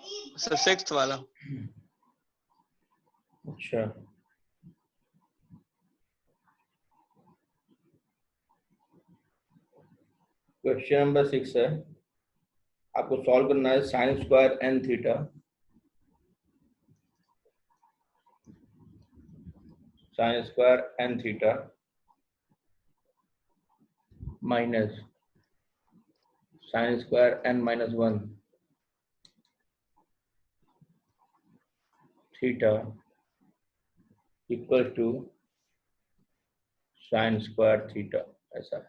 Sir sixth वाला। अच्छा, question number 6 है, आपको सॉल्व करना है sine square n theta minus sine square n minus 1 theta equal to sine square theta. ऐसा है,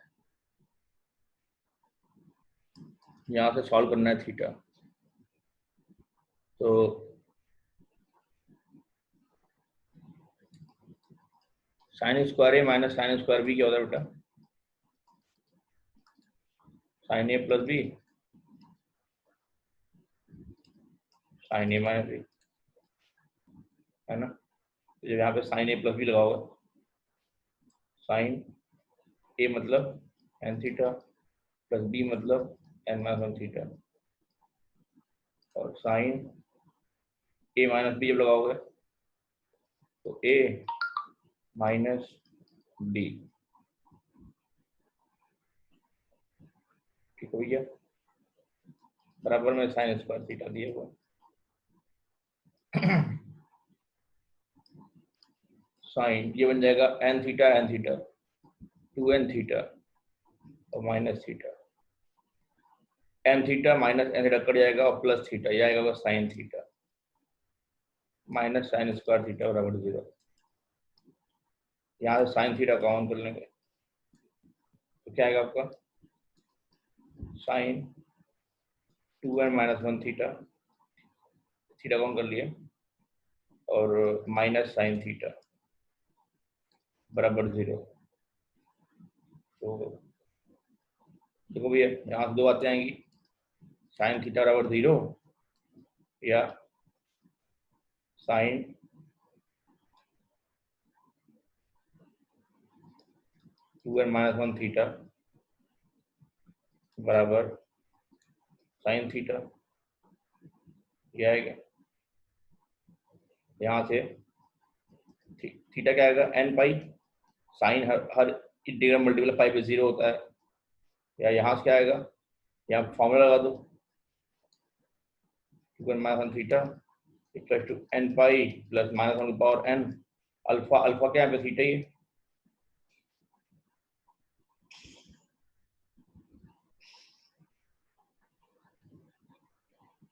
यहां से सॉल्व करना है थीटा। तो sine square A minus sine square B क्या होता है बेटा? Sine A plus B sine A minus B, है ना। तो जब यहाँ पे साइन ए प्लस बी लगा होगा, साइन ए मतलब एन थीटा प्लस बी मतलब एन माइनस 1 थीटा, और साइन ए माइनस बी जब लगाओगे तो ए माइनस बी। ठीक हो गया, बराबर में साइन स्क्वायर थीटा दिया हुआ। साइन ये बन जाएगा एन थीटा 2n थीटा और minus theta, n theta minus n theta cut जाएगा और प्लस थीटा, ये आएगा sine theta minus sine square theta बराबर 0। यहाँ से साइन थीटा काउंट कर लेंगे तो क्या आएगा आपका sine 2n minus 1 theta, theta count कर लिए, और माइनस साइन थीटा बराबर 0। तो देखो भैया यहाँ से दो बातें आएंगी, साइन थीटा बराबर 0 या साइन 2n माइनस 1 थीटा बराबर साइन थीटा, ये आएगा। यहाँ से थीटा क्या आएगा एन पाई, साइन हर इंटीग्रल मल्टीपल पाई पे 0 होता है, या यहाँ से क्या आएगा, यहाँ फॉर्मूला लगा दो 2n minus 1 theta equal to n pi plus minus 1 की पावर एन, अल्फा अल्फा क्या है थीटा, ये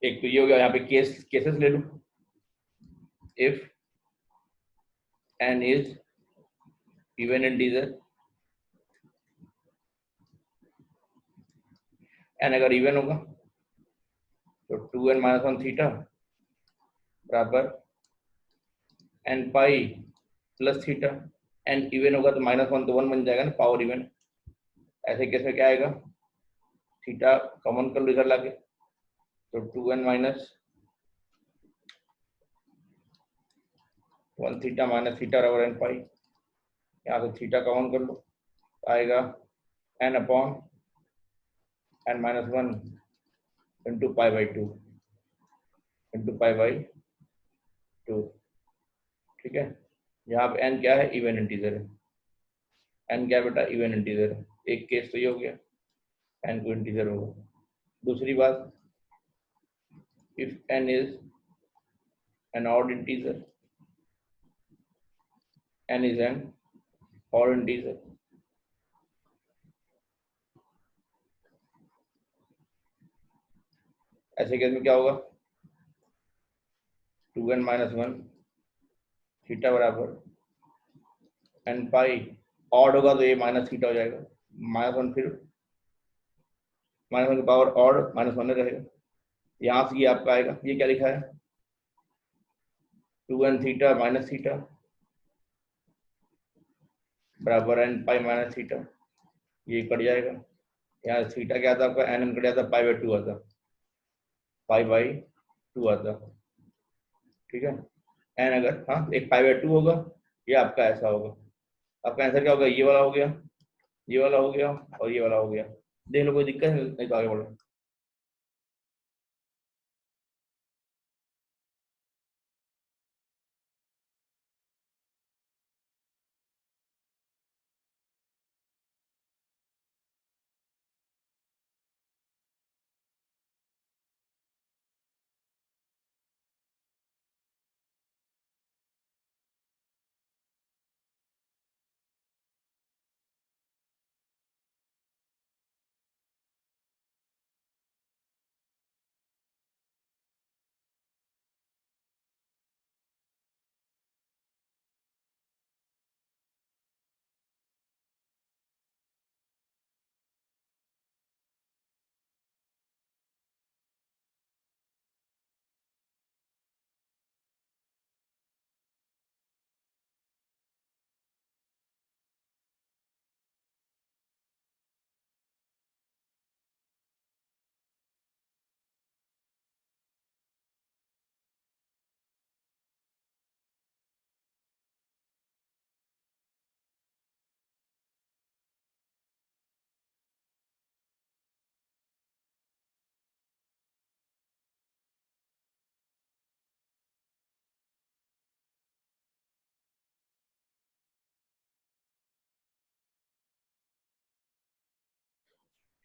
एक तो ये हो गया। यहाँ पे केसेस ले लो, if n is even integer, n अगर इवन होगा तो 2n माइनस 1 थीटा बराबर n pi plus theta, n even होगा तो माइनस 1 तो 1 बन जाएगा ना, पावर इवन। ऐसे केस में क्या आएगा, थीटा कॉमन कर लो इधर लाके, तो 2n minus 1 theta minus theta बराबर n पाई, यहाँ से थीटा कॉमन कर लो, आएगा n upon n minus 1 into pi by 2 into pi by 2। ठीक है, यहाँ पे n क्या है, इवन इंटीजर है, n क्या बेटा, इवन इंटीजर है। एक केस तो ये हो गया, n को इंटीजर होगा। दूसरी बात, if n is an odd integer, n is an odd integer, ऐसे केस में क्या होगा, 2n माइनस 1 थीटा बराबर n पाई, ऑड होगा तो ये माइनस थीटा हो जाएगा, माइनस 1 फिर माइनस 1 की पावर ऑड माइनस 1 रहेगा। यहाँ से ये आपका आएगा, ये क्या लिखा है 2n थीटा माइनस थीटा बराबर n पाई माइनस थीटा, ये कट जाएगा। यहाँ थीटा क्या आता है आपका, n कट जाता, पाई बाई 2 आता, पाई बाई 2 आता। ठीक है, n अगर हाँ एक पाई बाई 2 होगा, ये आपका ऐसा होगा। आपका आंसर क्या होगा, ये वाला हो गया, ये वाला हो गया और ये वाला हो गया। देख लो कोई दिक्कत है नहीं तो आगे बढ़ो।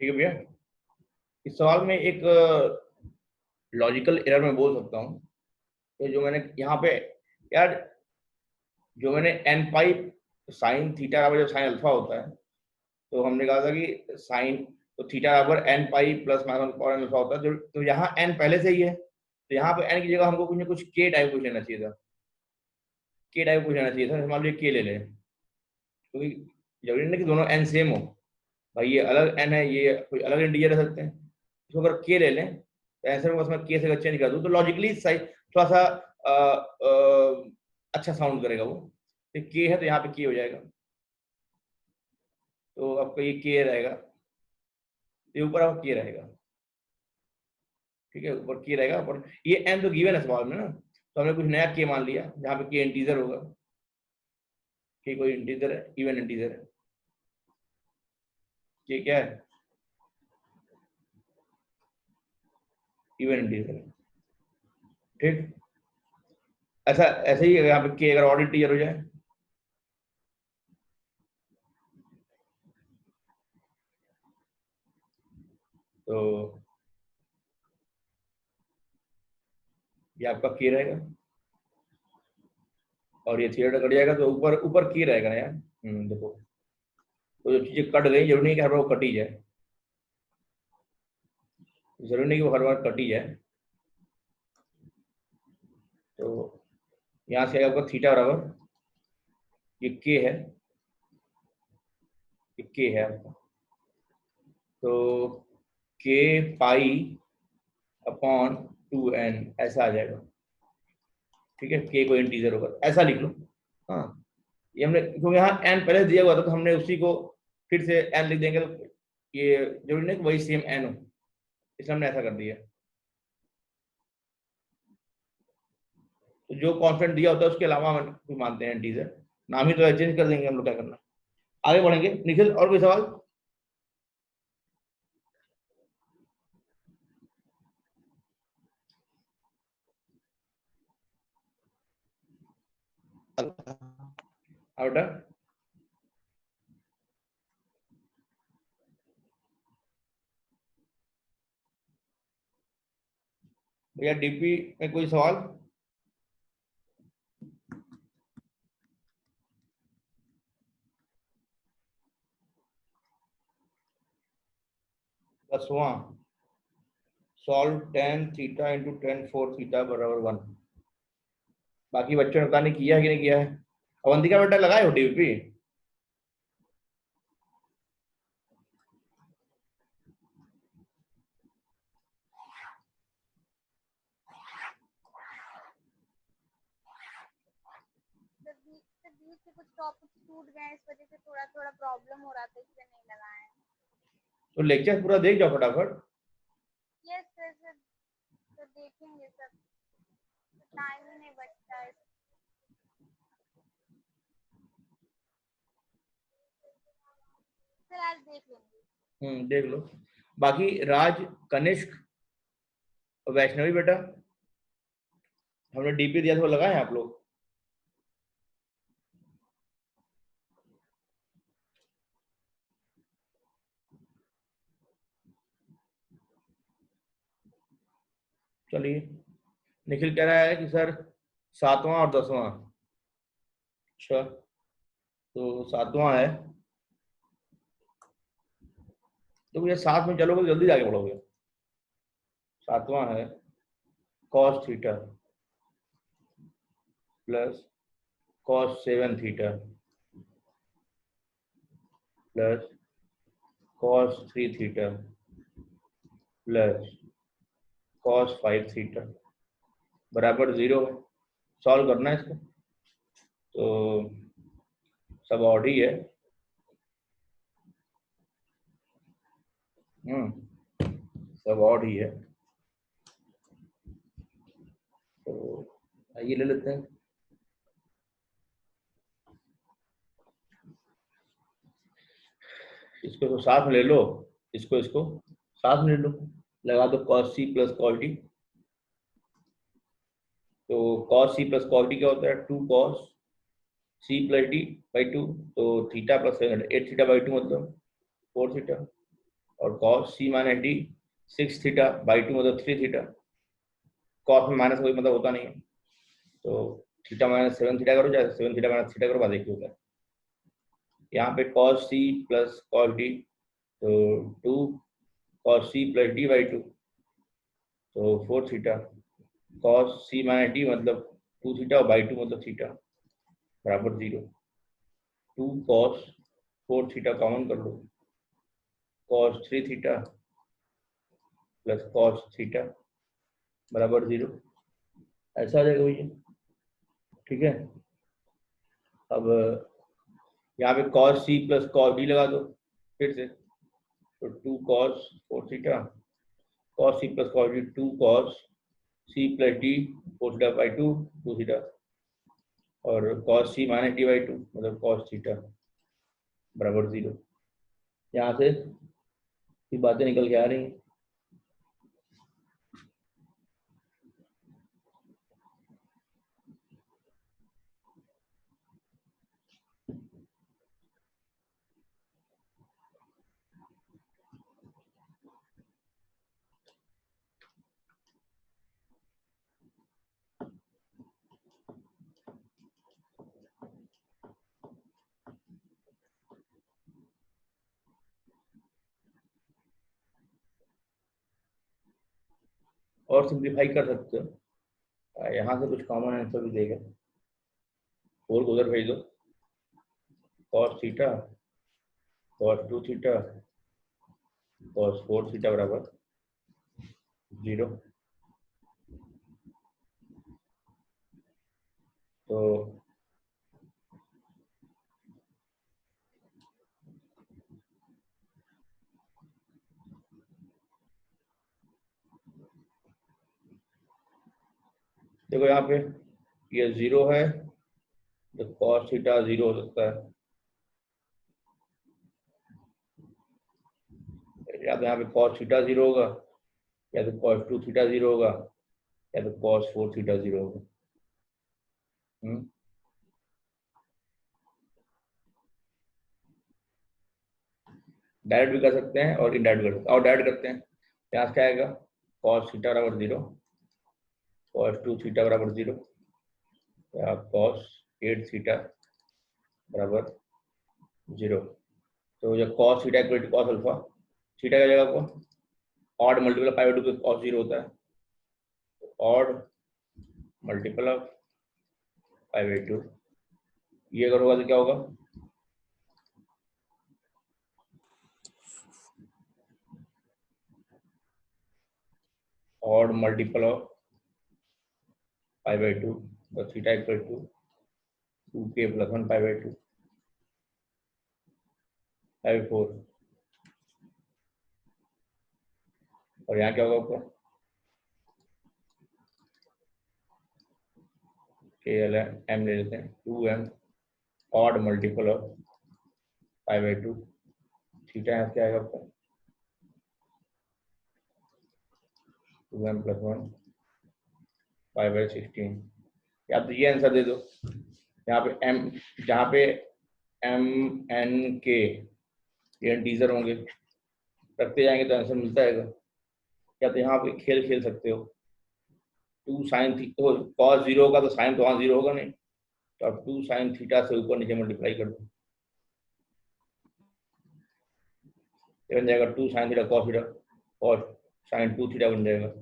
ठीक है भैया। इस सवाल में एक लॉजिकल एरर मैं बोल सकता हूँ, तो जो मैंने यहाँ पे यार, जो मैंने एन पाई साइन थीटा बराबर जब साइन अल्फा होता है, तो हमने कहा था कि साइन, तो थीटा बराबर एन पाई प्लस माइनस और एन अल्फा होता है, तो यहाँ एन पहले से ही है, तो यहाँ पे एन की जगह हमको कुछ ना कुछ के टाइप कुछ लेना चाहिए था, के टाइप कुछ लेना चाहिए था। मान लीजिए के ले लें, क्योंकि जरूरी नहीं कि दोनों एन सेम हो, भाई ये अलग एन है, ये कोई अलग इंटीजर रह सकते हैं, इसको अगर के ले लें तो आंसर में बस मैं के से चेंज कर दूं तो लॉजिकली सही थोड़ा सा अच्छा साउंड करेगा वो। तो के है तो यहाँ पे के हो जाएगा, तो आपका ये के रहेगा, ये ऊपर आपका के रहेगा, ठीक है, ऊपर के रहेगा, ऊपर ये एन तो गिवन है सवाल में ना, तो हमने कुछ नया के मान लिया जहाँ पे के इंटीजर होगा, के कोई इंटीजर है, इवन इंटीजर है, के क्या है, इवन इंटीजर है, ठीक। ऐसा ऐसे ही यहाँ पे के अगर ऑड इंटीजर हो जाए, तो ये आपका के रहेगा, और ये थिएटर कट जाएगा, तो ऊपर ऊपर के रहेगा ना यार। देखो, तो जो चीजें कट गई जरूरी नहीं कि हर बार वो कटी जाए, जरूरी नहीं कि वो हर बार कटी जाए। तो यहाँ से आपका थीटा बराबर ये के है, ये के है आपका, तो के पाई अपॉन 2n ऐसा आ जाएगा, ठीक है, के कोई इंटीजर होगा ऐसा लिख लो। हाँ, ये हमने, क्योंकि यहाँ एन पहले दिया हुआ था तो हमने उसी को फिर से एन लिख देंगे, तो ये जरूरी नहीं कि वही सेम एन हो, इसलिए हमने ऐसा कर दिया। तो जो कॉन्स्टेंट दिया होता है उसके अलावा हम कोई मानते हैं इंटीजर, नाम ही तो चेंज कर देंगे हम लोग, क्या करना। आगे बढ़ेंगे, निखिल और कोई सवाल? बेटा भैया डीपी में कोई सवाल? दसवां, solve tan theta into tan 4 theta बराबर 1। बाकी बच्चों ने पता नहीं किया है कि नहीं किया है। अवंतिका बेटा लगाए हो डीपी? कुछ टॉपिक छूट गए, इस वजह से थोड़ा थोड़ा प्रॉब्लम हो रहा था, इसलिए नहीं लगाए। तो लेक्चर पूरा देख जाओ फटाफट। यस सर, तो देखेंगे सब, टाइम ही नहीं बचता है। सर आज देख लेंगे। देख लो। बाकी राज, कनिष्क, वैष्णवी बेटा, हमने डीपी दिया था वो लगाए आप लोग? चलिए, निखिल कह रहा है कि सर 7वां और 10वां। अच्छा, तो 7वां है, तो ये साथ में चलोगे जल्दी आगे बढ़ोगे। 7वां है cos theta plus cos 7 theta plus cos 3 theta plus cos 5 theta बराबर 0 है। सॉल्व करना है इसको, तो सब ऑड ही है। सब ऑड ही है, तो आइए ले लेते हैं। इसको तो साथ में ले लो, इसको साथ में ले लो, लगा दो cos c plus cos d। तो cos c plus cos d क्या होता है? 2 cos c plus d by 2, तो थीटा प्लस 8 थीटा बाई 2 मतलब 4 थीटा और cos C minus D 6 theta by 2 मतलब 3 थीटा। कॉस में माइनस कोई मतलब होता नहीं है, तो थीटा माइनस 7 थीटा करो, चाहे 7 थीटा माइनस थीटा करो, बात एक ही होता है। यहाँ पे cos C plus cos D, तो 2 cos C plus D by 2, तो 4 theta. Cos C minus D मतलब 2 थीटा और बाई 2 मतलब थीटा बराबर 0। 2 कॉस 4 थीटा कॉमन कर लो, cos 3 theta plus cos theta बराबर 0, ऐसा आ जाएगा भैया। ठीक है, अब यहाँ पे cos C plus cos D लगा दो फिर से, तो 2 cos 4 theta, cos C plus cos D 2 cos C plus D 4 theta by 2 2 theta, और cos C minus D by 2 मतलब कॉस थीटा बराबर 0। यहाँ से ये बातें निकल के आ रही हैं। और सिंप्लीफाई कर सकते हो, यहाँ से कुछ कॉमन आंसर भी देगा, 4 को उधर भेज दो, cos theta cos 2 theta cos 4 theta बराबर 0। तो देखो यहाँ पे ये 0 है, तो कॉस थीटा 0 हो सकता है, या तो यहाँ पे कॉस थीटा 0 होगा, या तो कॉस 2 थीटा 0 होगा, या तो कॉस 4 थीटा 0 होगा। डायरेक्ट भी कर सकते हैं और इनडायरेक्ट कर सकते हैं, और डायरेक्ट करते हैं। यहाँ से क्या आएगा, कॉस थीटा बराबर 0, कॉस 2 थीटा बराबर 0, या कॉस 8 थीटा बराबर 0। तो जब cos theta equal to cos alpha, theta का जगह को odd multiple pi by 2 cos 0 होता है, तो odd multiple of pi by 2, ये अगर होगा तो क्या होगा, odd multiple of pi by 2, तो theta equal to 2k plus 1 pi by 2 pi by 4। और यहाँ क्या होगा आपका, के एल एम ले लेते हैं, 2m odd multiple of pi by 2, theta यहाँ क्या आएगा आपका 2m प्लस 1 पाई बाई 16। या तो ये आंसर दे दो, यहाँ पे m, जहाँ पे m n k ये इंटीजर होंगे, रखते जाएंगे तो आंसर मिलता है। या तो यहाँ पे खेल खेल सकते हो, 2 साइन थीटा कॉस 0 होगा तो साइन तो वहाँ 0 होगा नहीं, तो आप 2 साइन थीटा से ऊपर नीचे मल्टीप्लाई कर दो, बन जाएगा 2 साइन थीटा कॉस थीटा, और साइन 2 थीटा बन जाएगा।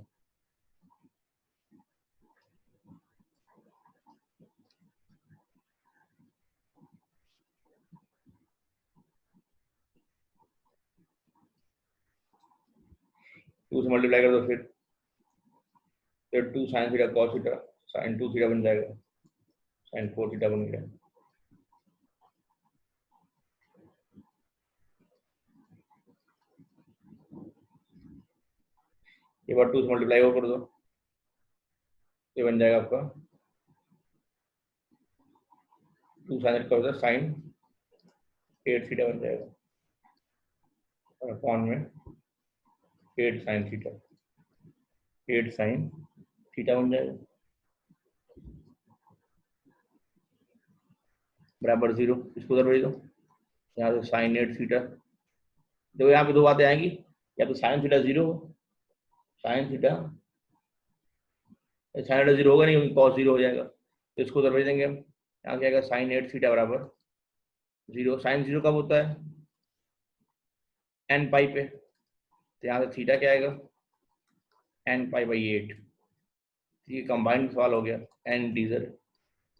टू से मल्टीप्लाई कर दो, फिर 2 sine theta cos theta, sine 2 theta बन जाएगा, साइन 4 थीटा बन गया। एक बार 2 से मल्टीप्लाई और कर दो, ये बन जाएगा आपका 2 साइन थीटा होता है साइन 8 थीटा बन जाएगा, और अपॉन में 8 साइन थीटा, 8 साइन थीटा बन जाएगा बराबर 0। इसको उधर भेज दो, यहाँ से साइन 8 थीटा। देखो यहाँ पे दो बातें आएंगी, या तो sine theta 0 sine theta sine theta 0 होगा नहीं, कॉस 0 हो जाएगा, तो इसको उधर भेज देंगे हम। यहाँ क्या आएगा साइन 8 थीटा बराबर 0। साइन 0 कब होता है? एन पाई पे, तो यहाँ से थीटा क्या आएगा एन पाई बाई 8। ये कंबाइंड सवाल हो गया, एन डीजर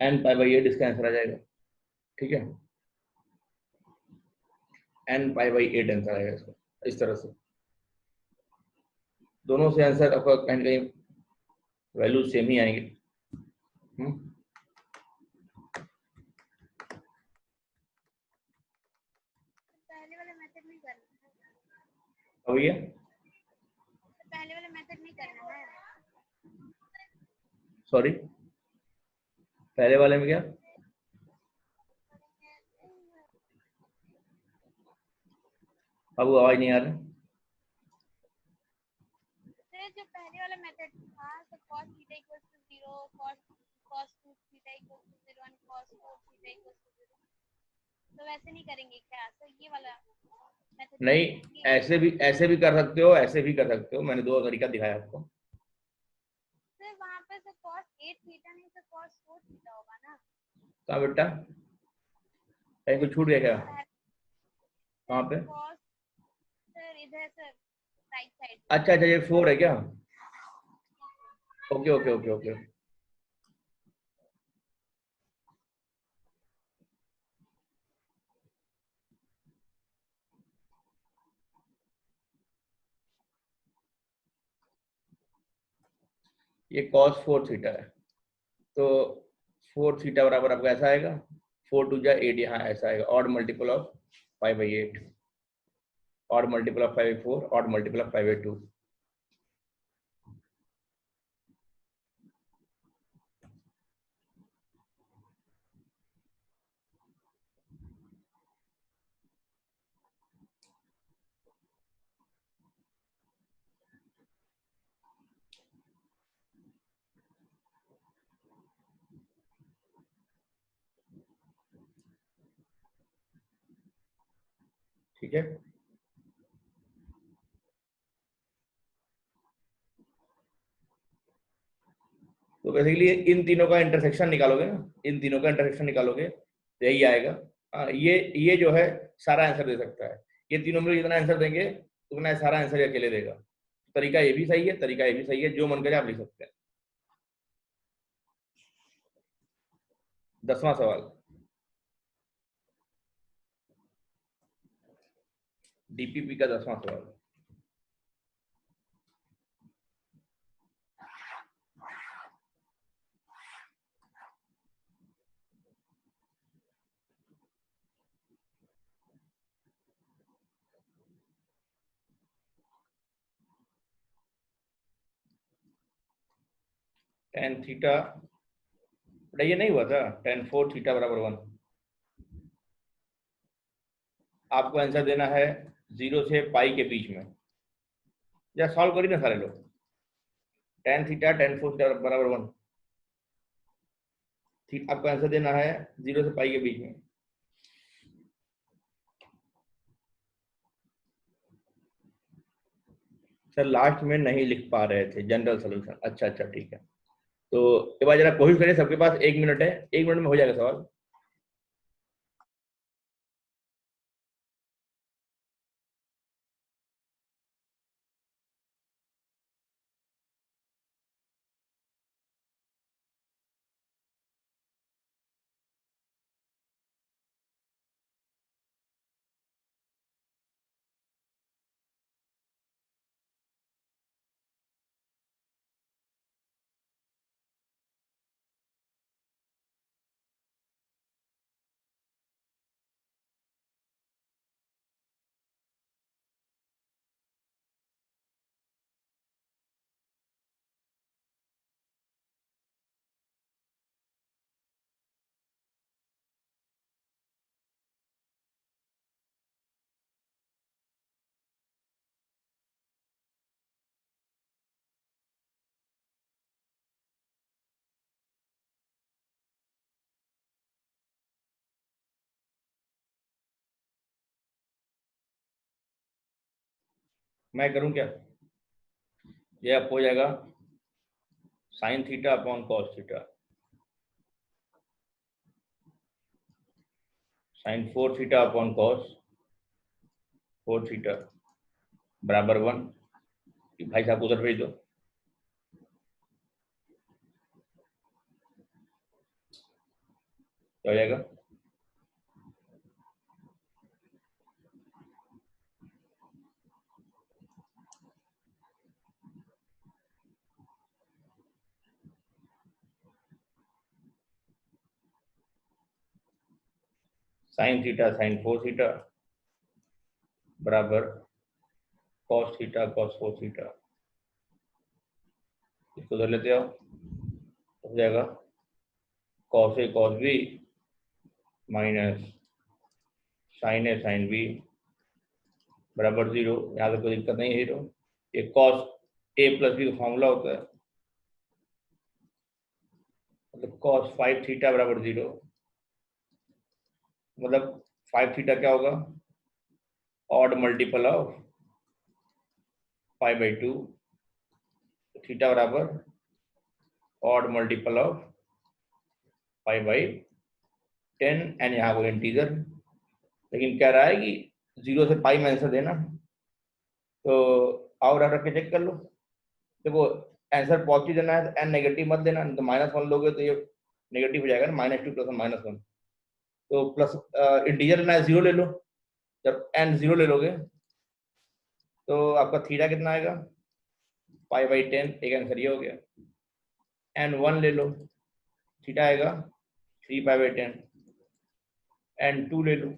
एन पाई बाई 8 इसका आंसर आ जाएगा। ठीक है, एन पाई बाई 8 आंसर आएगा इसका। इस तरह से दोनों से आंसर आपका कहीं कहीं वैल्यू सेम ही आएंगे। पहले वाला मेथड नहीं करना है, अब ये पहले वाला मेथड नहीं करना है। सॉरी पहले वाले में क्या? अब वो आवाज नहीं आ रहा। तो जो पहले वाला मेथड था, तो cos theta equals to 0, cos 2 theta equals to 0 and cos 4 theta equals to 0, तो वैसे नहीं करेंगे क्या? तो ये वाला मेथड नहीं, ऐसे भी कर सकते हो, ऐसे भी कर सकते हो, मैंने दो तरीका दिखाया आपको। सर वहां पे तो cos 8 थीटा नहीं तो cos 4 थीटा होगा ना? कहाँ बेटा, कहीं कुछ छूट गया क्या? कहाँ पे? cos सर इधर सर राइट साइड। अच्छा अच्छा, ये 4 है क्या? Okay okay okay okay. ये cos 4 थीटा है, तो 4 थीटा बराबर आपका ऐसा आएगा 4 टू जा 8, यहाँ ऐसा आएगा odd multiple of 5/8, odd multiple of 5/4, odd multiple of 5/2। ठीक है, तो बेसिकली इन तीनों का इंटरसेक्शन निकालोगे ना, इन तीनों का इंटरसेक्शन निकालोगे तो यही आएगा। ये जो है सारा आंसर दे सकता है, ये तीनों में जितना आंसर देंगे उतना सारा आंसर ये अकेले देगा। तरीका ये भी सही है, तरीका ये भी सही है, जो मन करे आप लिख सकते हैं। 10वां सवाल, डीपीपी का 10वां सवाल। tan थीटा, ये नहीं हुआ था tan 4 थीटा बराबर 1। आपको आंसर देना है 0 से पाई के बीच में, या सॉल्व करिए ना सारे लोग। tan थीटा tan 4 थीटा बराबर 1, ठीक आपको आंसर देना है 0 से पाई के बीच में। सर लास्ट में नहीं लिख पा रहे थे जनरल सोल्यूशन, अच्छा अच्छा ठीक है। तो एक बार जरा कोशिश करिए, सबके पास 1 मिनट है, 1 मिनट में हो जाएगा सवाल। मैं करूं क्या, ये अब हो जाएगा sine theta upon cos theta, sine 4 theta upon cos 4 theta बराबर 1। भाई साहब उधर भेज दो, क्या हो जाएगा, साइन थीटा साइन 4 थीटा बराबर कॉस थीटा कॉस 4 थीटा। इसको उधर लेते आओ, हो जाएगा cos A cos B minus sign A sine B बराबर 0। यहाँ पे कोई दिक्कत नहीं है 0। ये कॉस ए प्लस बी का फॉर्मूला होता है, मतलब कॉस 5 थीटा बराबर 0। मतलब 5 थीटा क्या होगा, ऑड मल्टीपल ऑफ 5/2, थीटा बराबर ऑड मल्टीपल ऑफ 5/10 एंड यहाँ को इंटीजर, लेकिन कह रहा है कि 0 से पाई में आंसर देना, तो और रख के चेक कर लो। देखो आंसर पॉजिटिव देना है तो एन नेगेटिव मत देना, तो -1 लोगे तो ये नेगेटिव हो जाएगा ना, -2 + 1 तो प्लस इंटीजर लेना है 0 ले लो। जब एन 0 ले लोगे तो आपका थीटा कितना आएगा, 5/10, एक आंसर ये हो गया। एन 1 ले लो, थीटा आएगा 3π/10। एन 2 ले लो,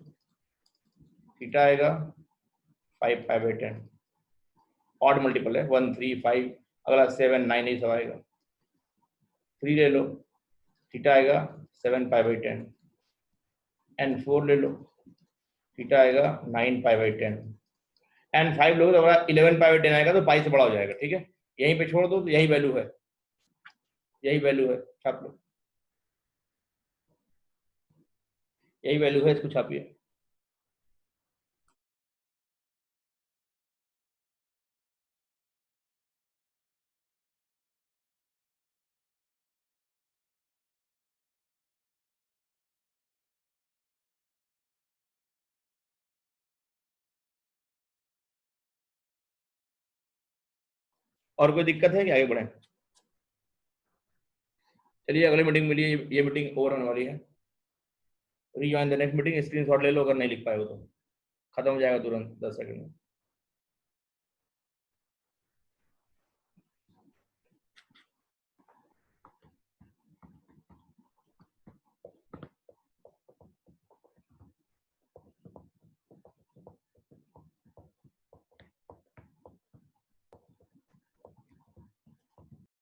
थीटा आएगा 5π/10। ऑड मल्टीपल है, 1 3 5, अगला 7 9 ये सब आएगा। 3 ले लो, थीटा आएगा 7π/10। एन 4 ले लो, थीटा आएगा 9π/10। एन 5 लोगे तो 11π/10 आएगा, तो पाई से बड़ा हो जाएगा। ठीक है, यहीं पे छोड़ दो, तो यही वैल्यू है, यही वैल्यू है, छाप लो, यही वैल्यू है, इसको छापिए। और कोई दिक्कत है कि आगे बढ़े? चलिए अगली मीटिंग मिलिए, ये मीटिंग ओवर होने वाली है। Rejoin the next meeting, screenshot ले लो अगर नहीं लिख पाए हो तो, खत्म हो जाएगा तुरंत 10 सेकंड में।